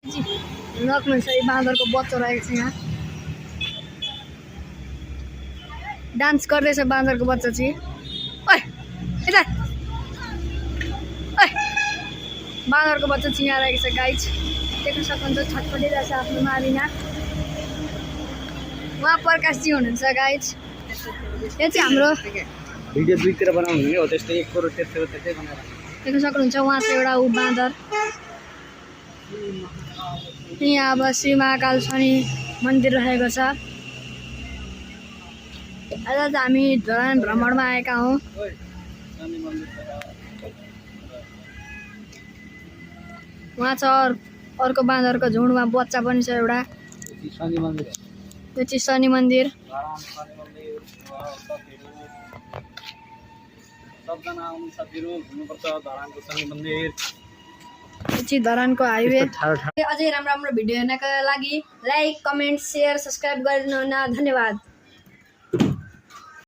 नखमा चाहिँ बाँदरको बच्चा रहेको छ यहाँ डान्स गर्दैछ बाँदरको बच्चा चाहिँ ओइ यता ओइ बाँदरको बच्चा चाहिँ यहाँ रहेको छ गाइज देख्न सक्नुहुन्छ छटपटिरहेछ आफ्नो मालिना उहाँ प्रकाशजी हुनुहुन्छ गाइज यो चाहिँ हाम्रो भिडियो दुईतिर बनाउनु हुने हो त्यस्तै 1 करोड त्यस्तै बनाएर देख्न सक्नुहुन्छ उहाँ चाहिँ एउटा ऊ बाँदर यहाँ अब श्री महाकाल शनि मन्दिर रहेको छ आज चाहिँ हामी धरान भ्रमणमा आएका हौँ उहाँ छ अर्को बाँदरको झुन्डमा बच्चा पनि छ एउटा त्यो चाहिँ शनि मन्दिर सबजना आउनु साथीहरु घुम्नुपर्छ धरानको शनि मन्दिर चाहिँ धरानको हाइवे अझै राम्रो राम्रो भिडियो हेर्नका लागि लाइक कमेन्ट शेयर सब्स्क्राइब गरिदिनु हुन धन्यवाद।